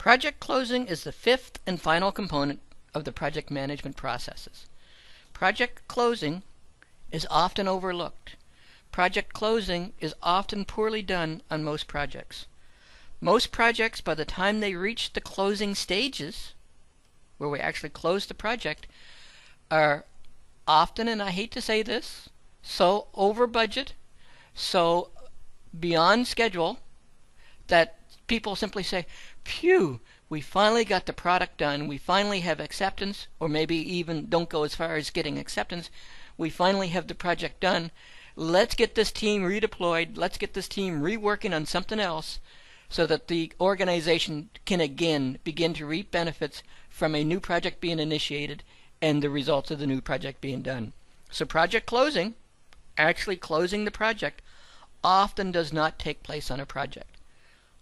Project closing is the fifth and final component of the project management processes. Project closing is often overlooked. Project closing is often poorly done on most projects. Most projects, by the time they reach the closing stages, where we actually close the project, are often, and I hate to say this, so over budget, so beyond schedule, that people simply say, phew, we finally got the product done, we finally have acceptance, or maybe even don't go as far as getting acceptance, we finally have the project done, let's get this team redeployed, let's get this team reworking on something else, so that the organization can again begin to reap benefits from a new project being initiated and the results of the new project being done. So project closing, actually closing the project, often does not take place on a project.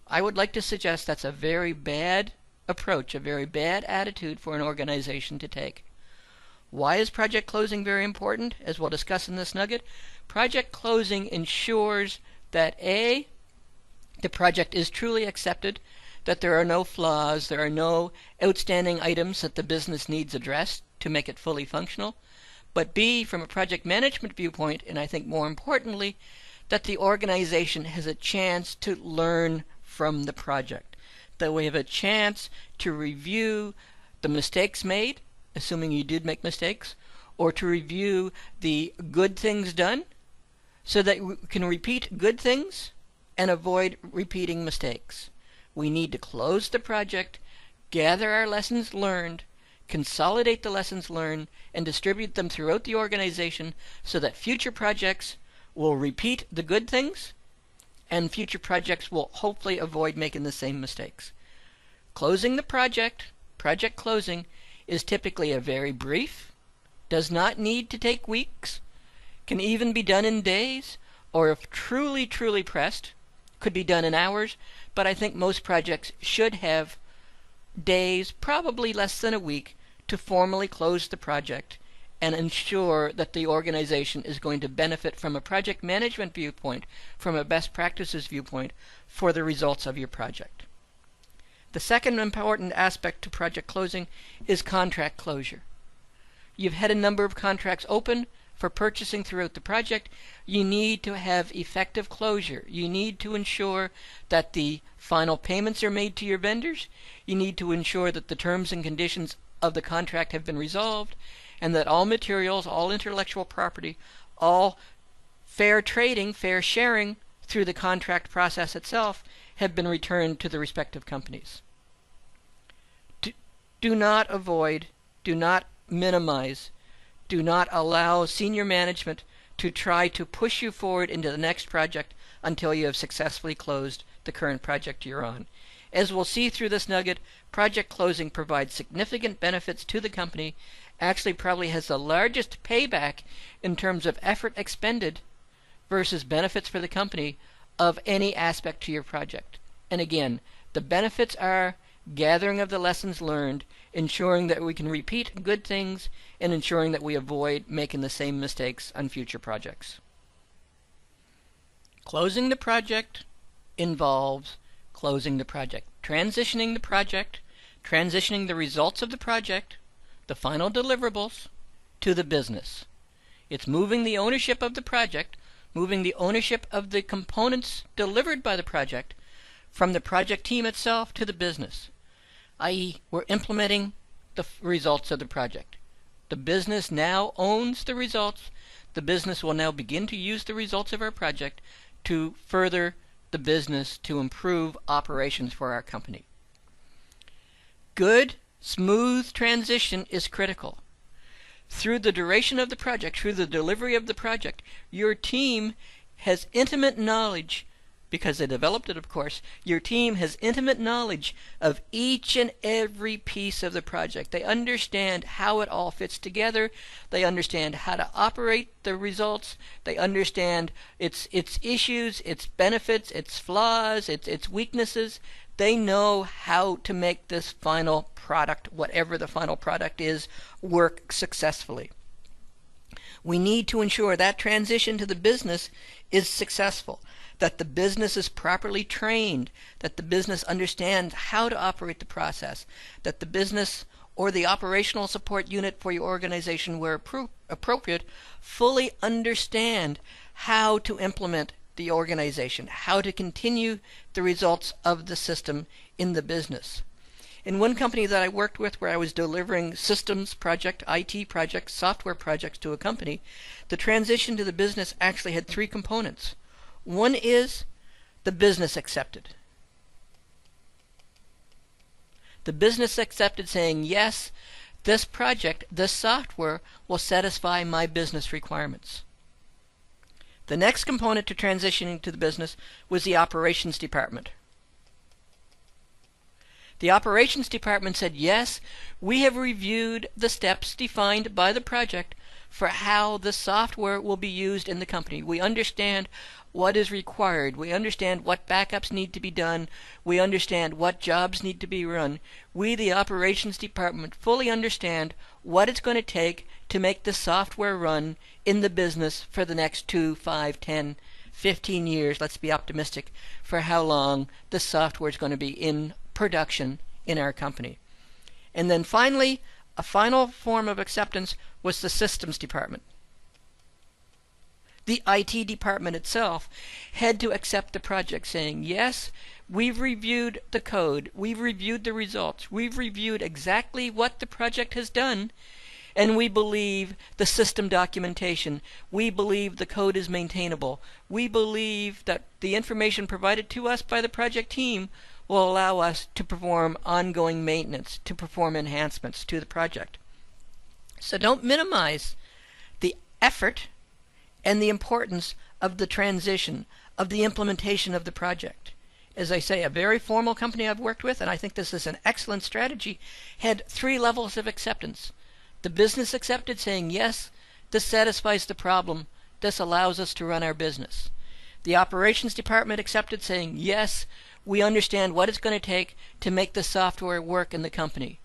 I would like to suggest that's a very bad approach, a very bad attitude for an organization to take. Why is project closing very important? As we'll discuss in this nugget, project closing ensures that A, the project is truly accepted, that there are no flaws, there are no outstanding items that the business needs addressed to make it fully functional, but B, from a project management viewpoint, and I think more importantly, that the organization has a chance to learn from the project, that we have a chance to review the mistakes made, assuming you did make mistakes, or to review the good things done, so that we can repeat good things and avoid repeating mistakes. We need to close the project, gather our lessons learned, consolidate the lessons learned, and distribute them throughout the organization so that future projects will repeat the good things and future projects will hopefully avoid making the same mistakes. Closing the project closing, is typically a very brief, does not need to take weeks, can even be done in days, or if truly pressed, could be done in hours, but I think most projects should have days, probably less than a week, to formally close the project and ensure that the organization is going to benefit from a project management viewpoint, from a best practices viewpoint, for the results of your project. The second important aspect to project closing is contract closure. You've had a number of contracts open for purchasing throughout the project. You need to have effective closure. You need to ensure that the final payments are made to your vendors. You need to ensure that the terms and conditions of the contract have been resolved, and that all materials, all intellectual property, all fair trading, fair sharing through the contract process itself have been returned to the respective companies. Do not avoid, do not minimize, do not allow senior management to try to push you forward into the next project until you have successfully closed the current project you're on. As we'll see through this nugget, project closing provides significant benefits to the company, actually probably has the largest payback in terms of effort expended versus benefits for the company of any aspect to your project. And again, the benefits are gathering of the lessons learned, ensuring that we can repeat good things, and ensuring that we avoid making the same mistakes on future projects. Closing the project involves closing the project, transitioning the results of the project, the final deliverables, to the business. It's moving the ownership of the project, moving the ownership of the components delivered by the project from the project team itself to the business, i.e., we're implementing the results of the project. The business now owns the results. The business will now begin to use the results of our project to further the business, to improve operations for our company. Good, smooth transition is critical. Through the duration of the project, through the delivery of the project, your team has intimate knowledge, because they developed it, of course, your team has intimate knowledge of each and every piece of the project. They understand how it all fits together. They understand how to operate the results. They understand its issues, its benefits, its flaws, its weaknesses. They know how to make this final product, whatever the final product is, work successfully. We need to ensure that transition to the business is successful, that the business is properly trained, that the business understands how to operate the process, that the business or the operational support unit for your organization, where appropriate, fully understand how to implement the organization, how to continue the results of the system in the business. In one company that I worked with, where I was delivering systems project, IT projects, software projects to a company, the transition to the business actually had three components. One is the business accepted. The business accepted, saying, yes, this project, this software will satisfy my business requirements. The next component to transitioning to the business was the operations department. The operations department said, yes, we have reviewed the steps defined by the project for how the software will be used in the company. We understand what is required. We understand what backups need to be done. We understand what jobs need to be run. We, the operations department, fully understand what it's going to take to make the software run in the business for the next 2, 5, 10, 15 years. Let's be optimistic for how long the software is going to be in production in our company. And then finally, a final form of acceptance was the systems department. The IT department itself had to accept the project, saying, yes, we've reviewed the code, we've reviewed the results, we've reviewed exactly what the project has done, and we believe the system documentation, we believe the code is maintainable, we believe that the information provided to us by the project team will allow us to perform ongoing maintenance, to perform enhancements to the project. So don't minimize the effort and the importance of the transition, of the implementation of the project. As I say, a very formal company I've worked with, and I think this is an excellent strategy, had 3 levels of acceptance. The business accepted, saying, yes, this satisfies the problem, this allows us to run our business. The operations department accepted, saying, yes, we understand what it's going to take to make the software work in the company.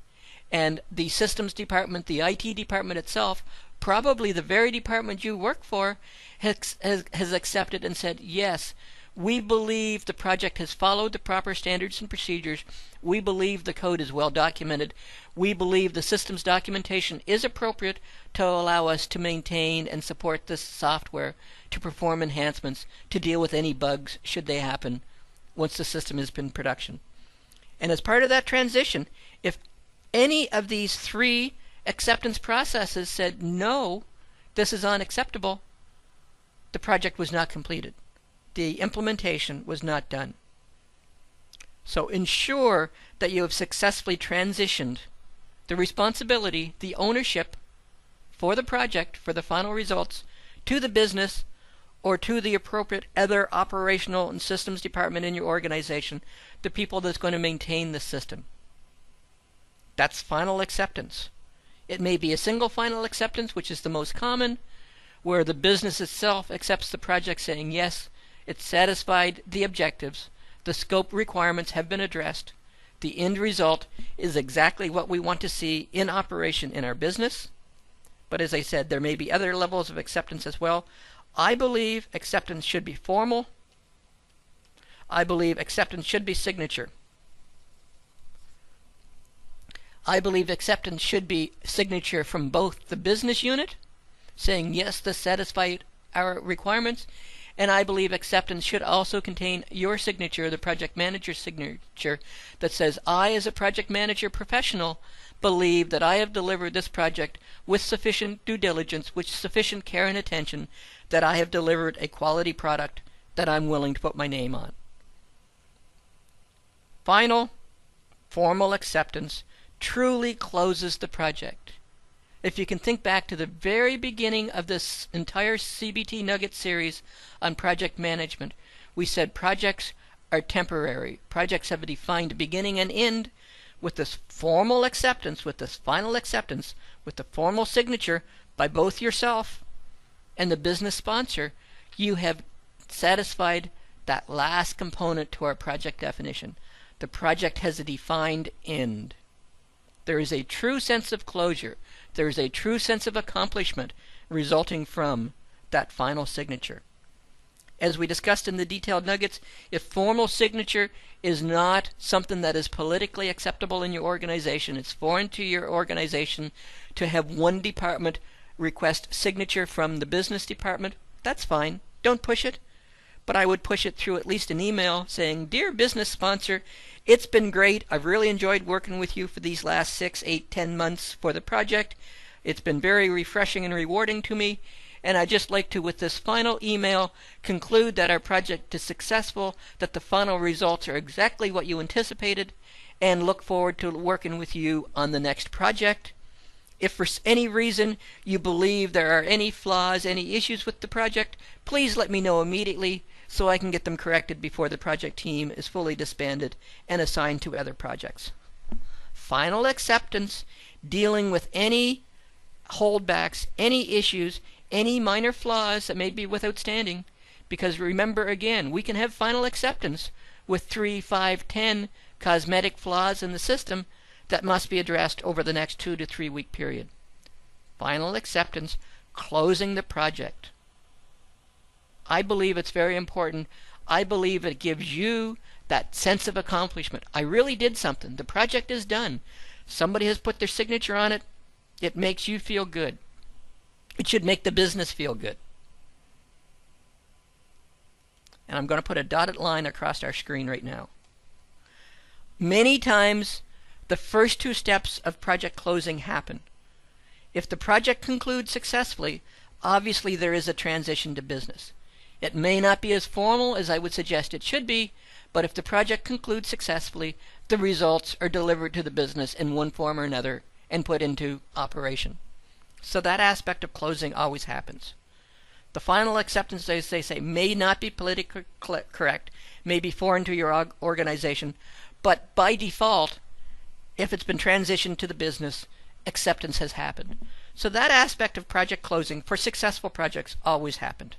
And the systems department, the IT department itself, probably the very department you work for, has accepted and said, yes, we believe the project has followed the proper standards and procedures. We believe the code is well documented. We believe the systems documentation is appropriate to allow us to maintain and support this software, to perform enhancements, to deal with any bugs should they happen once the system has been in production. And as part of that transition, if any of these 3 acceptance processes said, no, this is unacceptable, the project was not completed. The implementation was not done. So ensure that you have successfully transitioned the responsibility, the ownership for the project, for the final results, to the business or to the appropriate other operational and systems department in your organization, the people that's going to maintain the system. That's final acceptance. It may be a single final acceptance, which is the most common, where the business itself accepts the project, saying, yes, it satisfied the objectives, the scope requirements have been addressed, the end result is exactly what we want to see in operation in our business. But as I said, there may be other levels of acceptance as well. I believe acceptance should be formal. I believe acceptance should be signature. I believe acceptance should be signature from both the business unit, saying, yes, this satisfied our requirements, and I believe acceptance should also contain your signature, the project manager's signature, that says, I, as a project manager professional, believe that I have delivered this project with sufficient due diligence, with sufficient care and attention, that I have delivered a quality product that I'm willing to put my name on. Final, formal acceptance truly closes the project. If you can think back to the very beginning of this entire CBT Nugget series on project management, we said projects are temporary. Projects have a defined beginning and end. With this formal acceptance, with this final acceptance, with the formal signature by both yourself and the business sponsor, you have satisfied that last component to our project definition. The project has a defined end. There is a true sense of closure. There is a true sense of accomplishment resulting from that final signature. As we discussed in the detailed nuggets, if formal signature is not something that is politically acceptable in your organization, it's foreign to your organization to have one department request signature from the business department, that's fine. Don't push it. But I would push it through at least an email saying, "Dear business sponsor, it's been great. I've really enjoyed working with you for these last 6, 8, 10 months for the project. It's been very refreshing and rewarding to me. And I'd just like to, with this final email, conclude that our project is successful, that the final results are exactly what you anticipated, and look forward to working with you on the next project. If for any reason you believe there are any flaws, any issues with the project, please let me know immediately so I can get them corrected before the project team is fully disbanded and assigned to other projects." Final acceptance, dealing with any holdbacks, any issues, any minor flaws that may be with outstanding, because remember again, we can have final acceptance with 3, 5, 10 cosmetic flaws in the system that must be addressed over the next 2 to 3 week period. Final acceptance, closing the project. I believe it's very important. I believe it gives you that sense of accomplishment. I really did something. The project is done. Somebody has put their signature on it. It makes you feel good. It should make the business feel good. And I'm going to put a dotted line across our screen right now. Many times, the first 2 steps of project closing happen. If the project concludes successfully, obviously there is a transition to business. It may not be as formal as I would suggest it should be, but if the project concludes successfully, the results are delivered to the business in one form or another and put into operation. So that aspect of closing always happens. The final acceptance, as they say, may not be politically correct, may be foreign to your organization, but by default, if it's been transitioned to the business, acceptance has happened. So that aspect of project closing for successful projects always happened.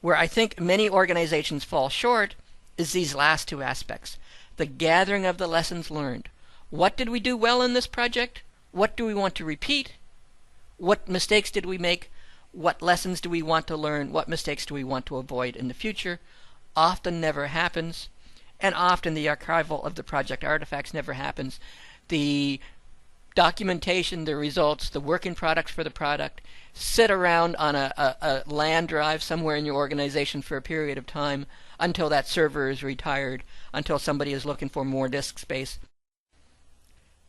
Where I think many organizations fall short is these last 2 aspects. The gathering of the lessons learned. What did we do well in this project? What do we want to repeat? What mistakes did we make? What lessons do we want to learn? What mistakes do we want to avoid in the future? Often never happens. And often the archival of the project artifacts never happens. The documentation, the results, the working products for the product sit around on a LAN drive somewhere in your organization for a period of time until that server is retired, until somebody is looking for more disk space.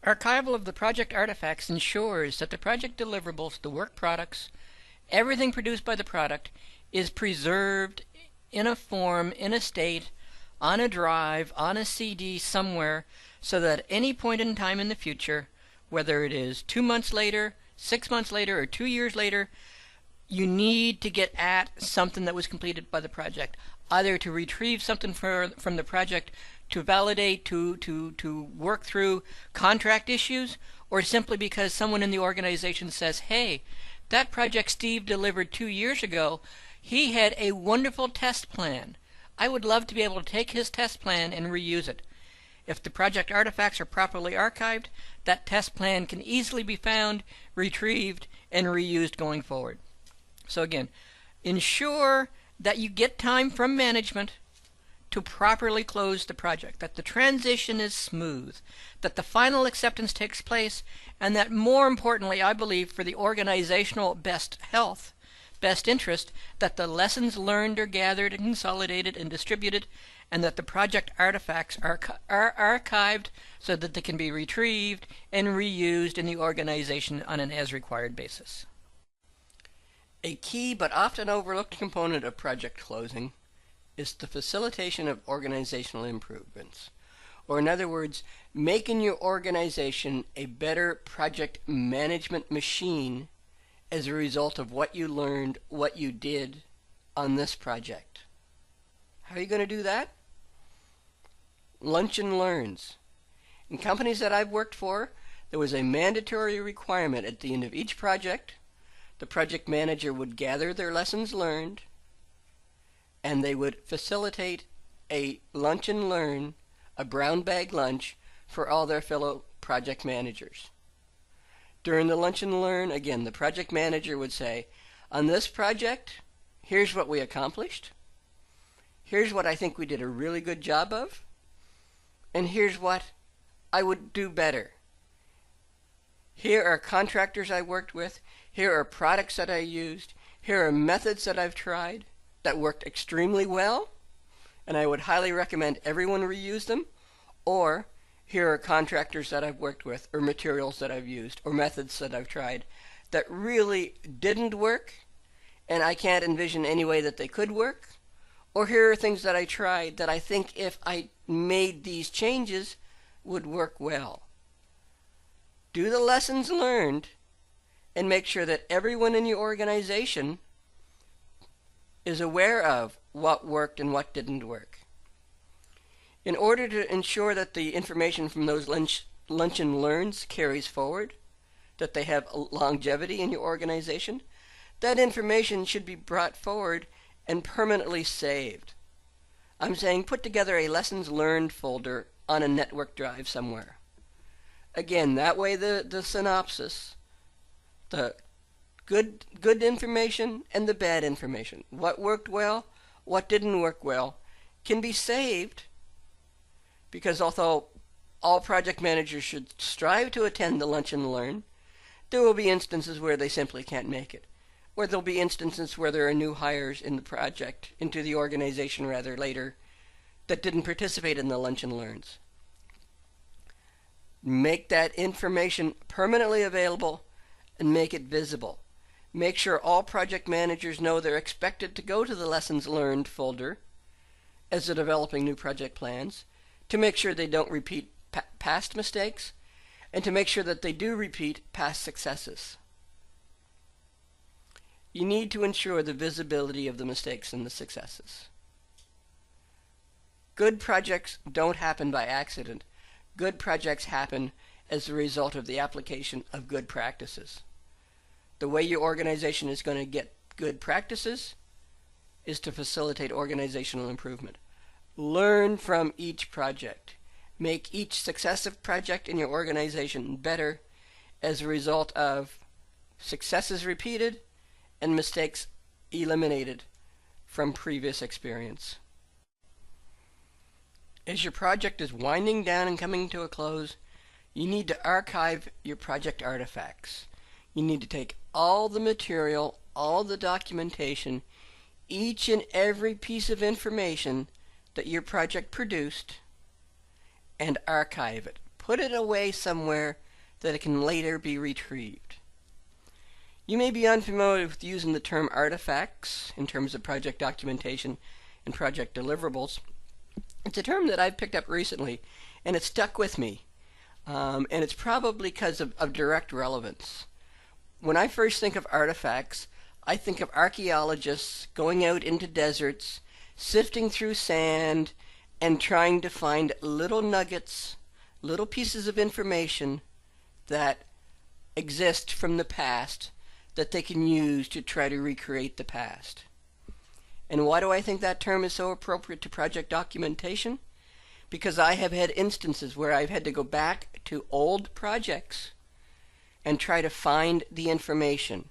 Archival of the project artifacts ensures that the project deliverables, the work products, everything produced by the product is preserved in a form, in a state, on a drive, on a CD somewhere, so that at any point in time in the future, whether it is 2 months later, 6 months later, or 2 years later, you need to get at something that was completed by the project, either to retrieve something from the project, to validate, to work through contract issues, or simply because someone in the organization says, "Hey, that project Steve delivered 2 years ago, he had a wonderful test plan. I would love to be able to take his test plan and reuse it." If the project artifacts are properly archived, that test plan can easily be found, retrieved, and reused going forward. So again, ensure that you get time from management to properly close the project, that the transition is smooth, that the final acceptance takes place, and that more importantly, I believe, for the organizational best health, best interest, that the lessons learned are gathered and consolidated and distributed, and that the project artifacts are archived so that they can be retrieved and reused in the organization on an as-required basis. A key but often overlooked component of project closing is the facilitation of organizational improvements. Or in other words, making your organization a better project management machine as a result of what you learned, what you did on this project. How are you going to do that? Lunch and learns. In companies that I've worked for, there was a mandatory requirement at the end of each project. The project manager would gather their lessons learned, and they would facilitate a lunch and learn, a brown bag lunch, for all their fellow project managers. During the lunch and learn, again, the project manager would say, "On this project, here's what we accomplished. Here's what I think we did a really good job of, and here's what I would do better. Here are contractors I worked with. Here are products that I used. Here are methods that I've tried that worked extremely well, and I would highly recommend everyone reuse them. Or here are contractors that I've worked with, or materials that I've used, or methods that I've tried that really didn't work, and I can't envision any way that they could work. Or here are things that I tried that I think if I made these changes would work well. Do the lessons learned and make sure that everyone in your organization is aware of what worked and what didn't work. In order to ensure that the information from those lunch and learns carries forward, that they have longevity in your organization, that information should be brought forward and permanently saved. I'm saying put together a lessons learned folder on a network drive somewhere. Again, that way the synopsis, the good information and the bad information, what worked well, what didn't work well, can be saved, because although all project managers should strive to attend the lunch and learn, there will be instances where they simply can't make it. Or there'll be instances where there are new hires in the project, into the organization rather, later, that didn't participate in the lunch and learns. Make that information permanently available and make it visible. Make sure all project managers know they're expected to go to the lessons learned folder as they're developing new project plans, to make sure they don't repeat past mistakes, and to make sure that they do repeat past successes. You need to ensure the visibility of the mistakes and the successes. Good projects don't happen by accident. Good projects happen as a result of the application of good practices. The way your organization is going to get good practices is to facilitate organizational improvement. Learn from each project. Make each successive project in your organization better as a result of successes repeated and mistakes eliminated from previous experience. As your project is winding down and coming to a close, you need to archive your project artifacts. You need to take all the material, all the documentation, each and every piece of information that your project produced, and archive it. Put it away somewhere that it can later be retrieved. You may be unfamiliar with using the term artifacts in terms of project documentation and project deliverables. It's a term that I've picked up recently, and it's stuck with me. And it's probably because of direct relevance. When I first think of artifacts, I think of archaeologists going out into deserts, sifting through sand, and trying to find little nuggets, little pieces of information that exist from the past that they can use to try to recreate the past. And why do I think that term is so appropriate to project documentation? Because I have had instances where I've had to go back to old projects and try to find the information.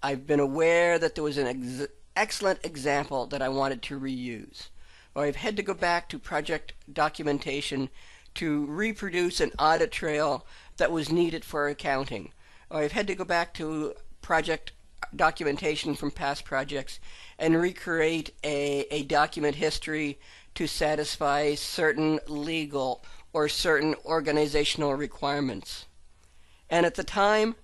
I've been aware that there was an excellent example that I wanted to reuse. Or I've had to go back to project documentation to reproduce an audit trail that was needed for accounting. Or I've had to go back to project documentation from past projects and recreate a document history to satisfy certain legal or certain organizational requirements. And at the time,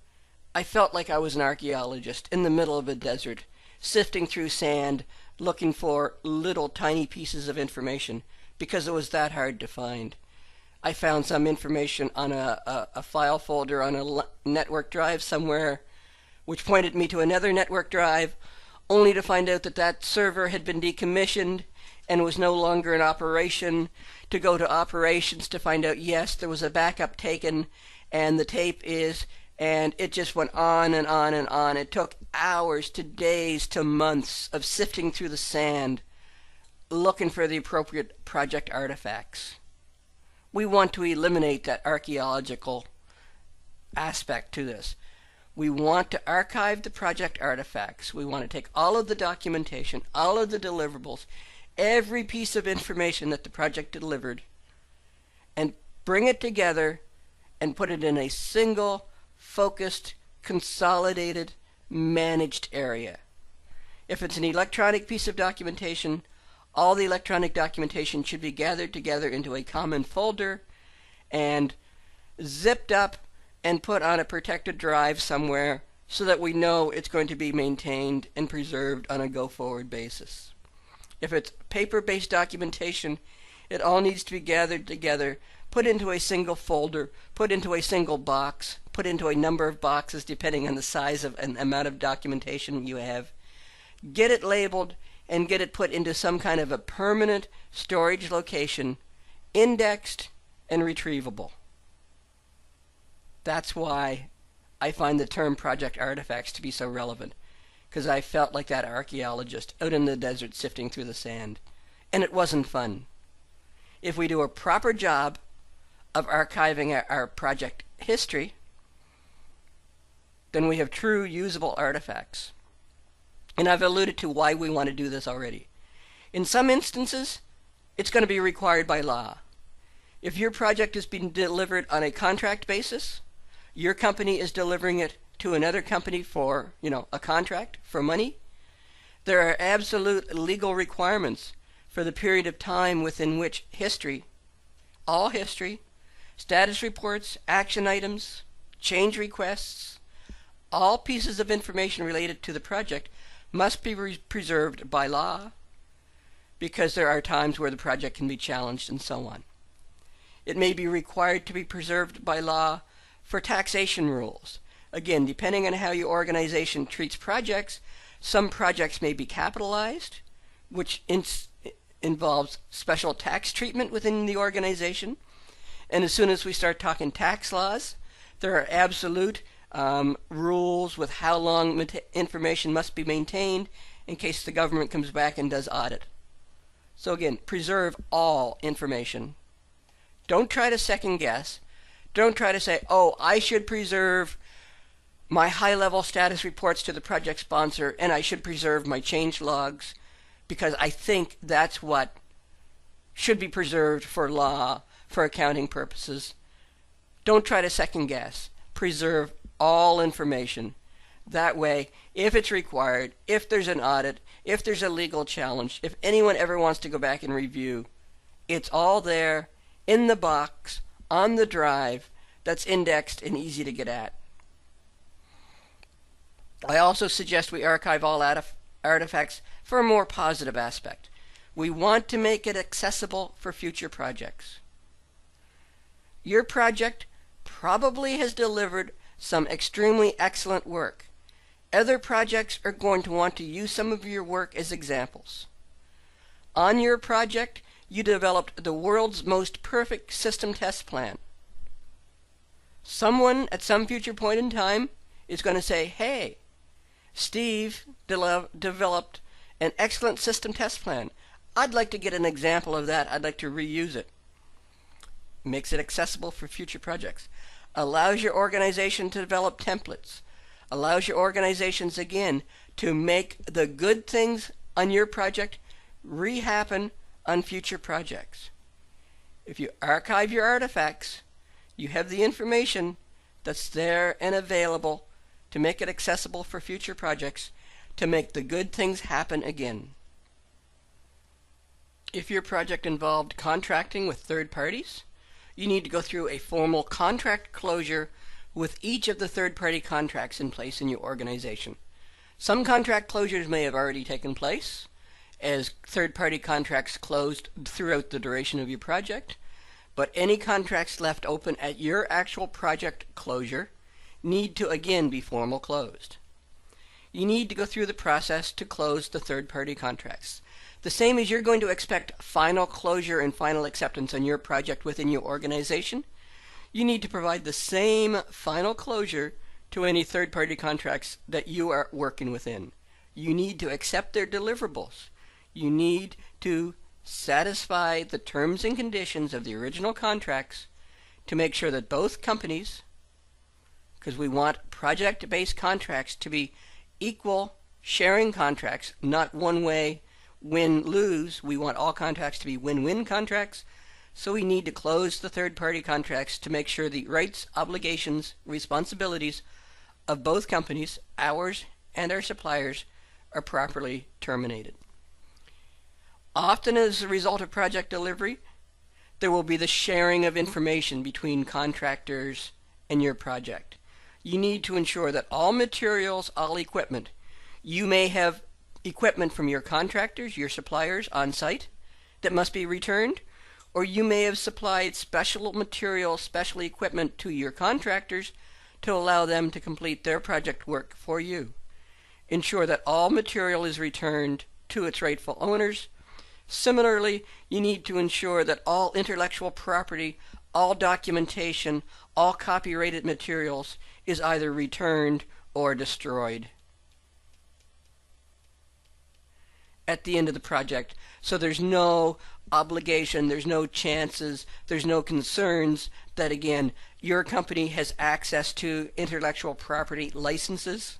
I felt like I was an archaeologist in the middle of a desert, sifting through sand, looking for little tiny pieces of information, because it was that hard to find. I found some information on a file folder on a network drive somewhere, which pointed me to another network drive, only to find out that that server had been decommissioned and was no longer in operation, to go to operations to find out, yes, there was a backup taken, and the tape is, and it just went on and on and on. It took hours to days to months of sifting through the sand, looking for the appropriate project artifacts. We want to eliminate that archaeological aspect to this. We want to archive the project artifacts. We want to take all of the documentation, all of the deliverables, every piece of information that the project delivered and bring it together and put it in a single, focused, consolidated, managed area. If it's an electronic piece of documentation, all the electronic documentation should be gathered together into a common folder and zipped up and put on a protected drive somewhere so that we know it's going to be maintained and preserved on a go-forward basis. If it's paper-based documentation, it all needs to be gathered together, put into a single folder, put into a single box, put into a number of boxes depending on the size of and amount of documentation you have. Get it labeled and get it put into some kind of a permanent storage location, indexed and retrievable. That's why I find the term project artifacts to be so relevant, because I felt like that archaeologist out in the desert sifting through the sand, and it wasn't fun. If we do a proper job of archiving our project history, then we have true usable artifacts. And I've alluded to why we want to do this already. In some instances, it's going to be required by law. If your project is being delivered on a contract basis, your company is delivering it to another company for, a contract for money, there are absolute legal requirements for the period of time within which all history, status reports, action items, change requests, all pieces of information related to the project must be preserved by law, because there are times where the project can be challenged and so on. It may be required to be preserved by law for taxation rules. Again, depending on how your organization treats projects, some projects may be capitalized, which involves special tax treatment within the organization. And as soon as we start talking tax laws, there are absolute rules with how long information must be maintained in case the government comes back and does audit. So again, preserve all information. Don't try to second guess. Don't try to say, oh, I should preserve my high-level status reports to the project sponsor and I should preserve my change logs because I think that's what should be preserved for law, for accounting purposes. Don't try to second guess. Preserve all information. That way, if it's required, if there's an audit, if there's a legal challenge, if anyone ever wants to go back and review, it's all there in the box, on the drive, that's indexed and easy to get at. I also suggest we archive all artifacts for a more positive aspect. We want to make it accessible for future projects. Your project probably has delivered some extremely excellent work. Other projects are going to want to use some of your work as examples. On your project, you developed the world's most perfect system test plan. Someone at some future point in time is going to say, hey, Steve developed an excellent system test plan. I'd like to get an example of that. I'd like to reuse it. Makes it accessible for future projects. Allows your organization to develop templates. Allows your organizations, again, to make the good things on your project re-happen on future projects. If you archive your artifacts, you have the information that's there and available to make it accessible for future projects, to make the good things happen again. If your project involved contracting with third parties, you need to go through a formal contract closure with each of the third-party contracts in place in your organization. Some contract closures may have already taken place, as third-party contracts closed throughout the duration of your project, but any contracts left open at your actual project closure need to again be formal closed. You need to go through the process to close the third-party contracts. The same as you're going to expect final closure and final acceptance on your project within your organization, you need to provide the same final closure to any third-party contracts that you are working within. You need to accept their deliverables. You need to satisfy the terms and conditions of the original contracts to make sure that both companies, because we want project-based contracts to be equal sharing contracts, not one way, win-lose. We want all contracts to be win-win contracts. So we need to close the third-party contracts to make sure the rights, obligations, responsibilities of both companies, ours and our suppliers, are properly terminated. Often as a result of project delivery, there will be the sharing of information between contractors and your project. You need to ensure that all materials, all equipment, you may have equipment from your contractors, your suppliers on site that must be returned, or you may have supplied special material, special equipment to your contractors to allow them to complete their project work for you. Ensure that all material is returned to its rightful owners. Similarly, you need to ensure that all intellectual property, all documentation, all copyrighted materials is either returned or destroyed at the end of the project. So there's no obligation, there's no chances, there's no concerns that, again, your company has access to intellectual property licenses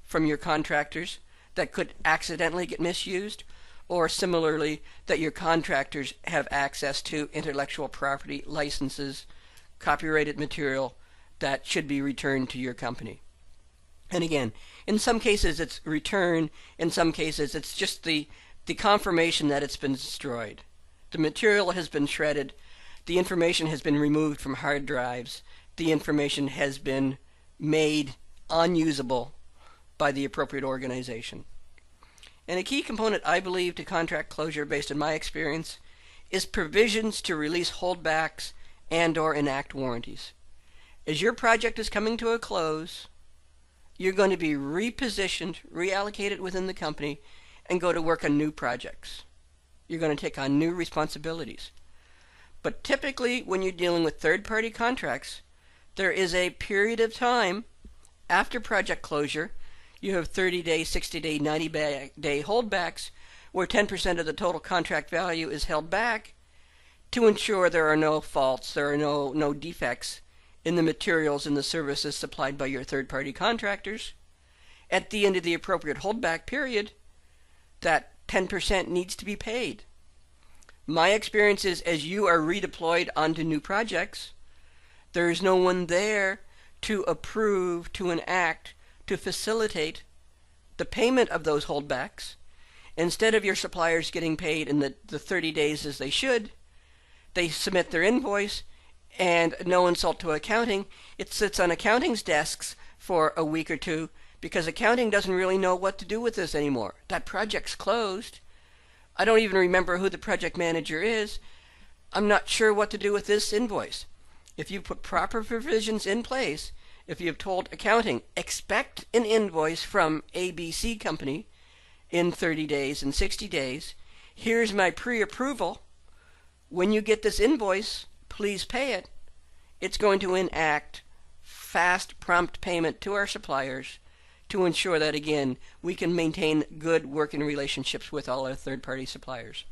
from your contractors that could accidentally get misused, or similarly that your contractors have access to intellectual property licenses, copyrighted material that should be returned to your company. And again, in some cases it's return, in some cases it's just the confirmation that it's been destroyed. The material has been shredded, the information has been removed from hard drives, the information has been made unusable by the appropriate organization. And a key component, I believe, to contract closure, based on my experience, is provisions to release holdbacks and/or enact warranties. As your project is coming to a close, you're going to be repositioned, reallocated within the company, and go to work on new projects. You're going to take on new responsibilities. But typically, when you're dealing with third-party contracts, there is a period of time after project closure. You have 30-day, 60-day, 90-day holdbacks where 10% of the total contract value is held back to ensure there are no faults, there are no defects in the materials and the services supplied by your third-party contractors. At the end of the appropriate holdback period, that 10% needs to be paid. My experience is, as you are redeployed onto new projects, there is no one there to approve, to enact, to facilitate the payment of those holdbacks. Instead of your suppliers getting paid in the 30 days as they should, they submit their invoice, and no insult to accounting, it sits on accounting's desks for a week or two because accounting doesn't really know what to do with this anymore. That project's closed. I don't even remember who the project manager is. I'm not sure what to do with this invoice. If you put proper provisions in place, if you've told accounting, expect an invoice from ABC company in 30 days and 60 days, here's my pre-approval. When you get this invoice, please pay it. It's going to enact fast, prompt payment to our suppliers to ensure that, again, we can maintain good working relationships with all our third-party suppliers.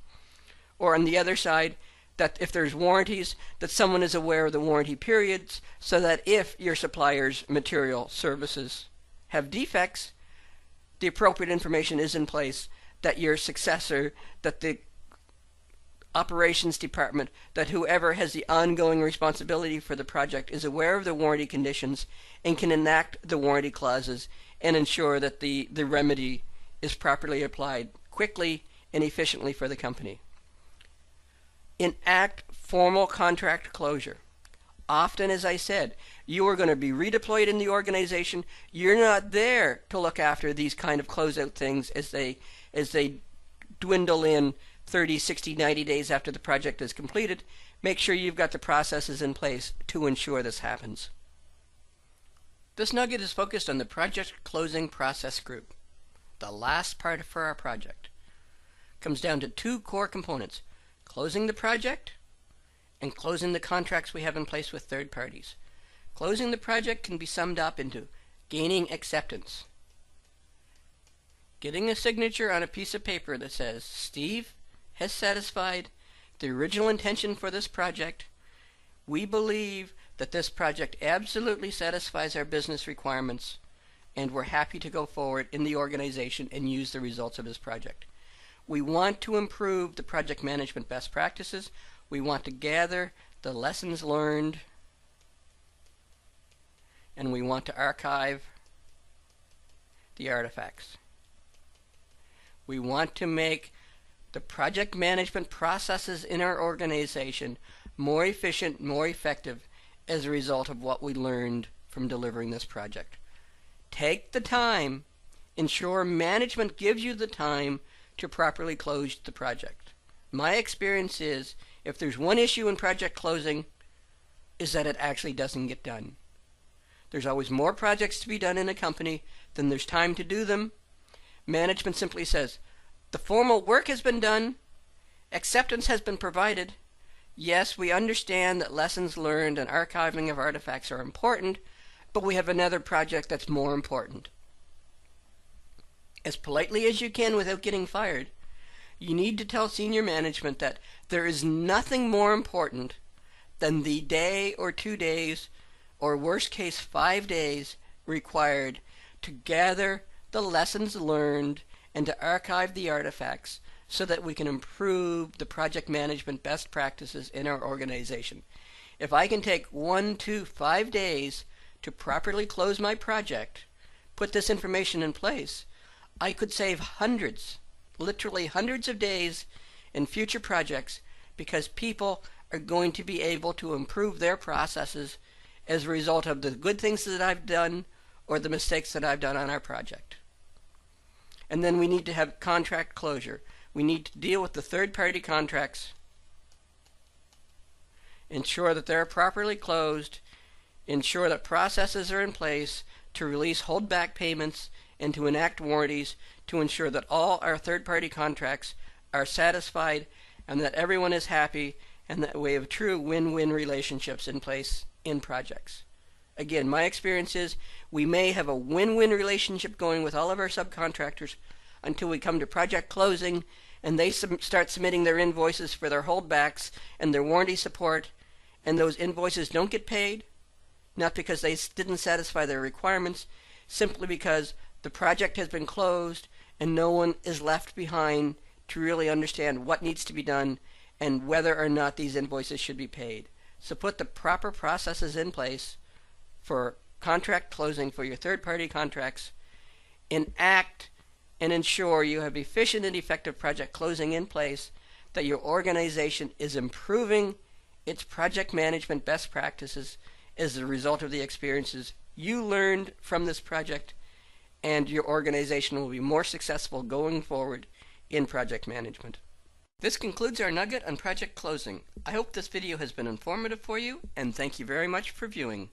Or on the other side, that if there's warranties, that someone is aware of the warranty periods, so that if your supplier's material services have defects, the appropriate information is in place, that your successor, that the operations department, that whoever has the ongoing responsibility for the project is aware of the warranty conditions and can enact the warranty clauses and ensure that the remedy is properly applied quickly and efficiently for the company. Enact formal contract closure. Often, as I said, you are going to be redeployed in the organization. You're not there to look after these kind of closeout things as they dwindle in 30, 60, 90 days after the project is completed. Make sure you've got the processes in place to ensure this happens. This nugget is focused on the project closing process group. The last part for our project comes down to two core components: closing the project and closing the contracts we have in place with third parties. Closing the project can be summed up into gaining acceptance. Getting a signature on a piece of paper that says, Steve has satisfied the original intention for this project. We believe that this project absolutely satisfies our business requirements, and we're happy to go forward in the organization and use the results of this project. We want to improve the project management best practices. We want to gather the lessons learned, and we want to archive the artifacts. We want to make the project management processes in our organization more efficient, more effective as a result of what we learned from delivering this project. Take the time, ensure management gives you the time to properly close the project. My experience is, if there's one issue in project closing, is that it actually doesn't get done. There's always more projects to be done in a company than there's time to do them. Management simply says, the formal work has been done, acceptance has been provided. Yes, we understand that lessons learned and archiving of artifacts are important, but we have another project that's more important. As politely as you can without getting fired, you need to tell senior management that there is nothing more important than the day or 2 days, or worst case 5 days, required to gather the lessons learned and to archive the artifacts so that we can improve the project management best practices in our organization. If I can take 1 to 5 days to properly close my project, put this information in place, I could save hundreds, literally hundreds of days in future projects, because people are going to be able to improve their processes as a result of the good things that I've done or the mistakes that I've done on our project. And then we need to have contract closure. We need to deal with the third-party contracts, ensure that they're properly closed, ensure that processes are in place to release holdback payments and to enact warranties to ensure that all our third-party contracts are satisfied and that everyone is happy and that we have true win-win relationships in place in projects. Again, my experience is we may have a win-win relationship going with all of our subcontractors until we come to project closing and they start submitting their invoices for their holdbacks and their warranty support, and those invoices don't get paid, not because they didn't satisfy their requirements, simply because the project has been closed and no one is left behind to really understand what needs to be done and whether or not these invoices should be paid. So put the proper processes in place for contract closing for your third-party contracts, enact and ensure you have efficient and effective project closing in place, that your organization is improving its project management best practices as a result of the experiences you learned from this project, and your organization will be more successful going forward in project management. This concludes our nugget on project closing. I hope this video has been informative for you, and thank you very much for viewing.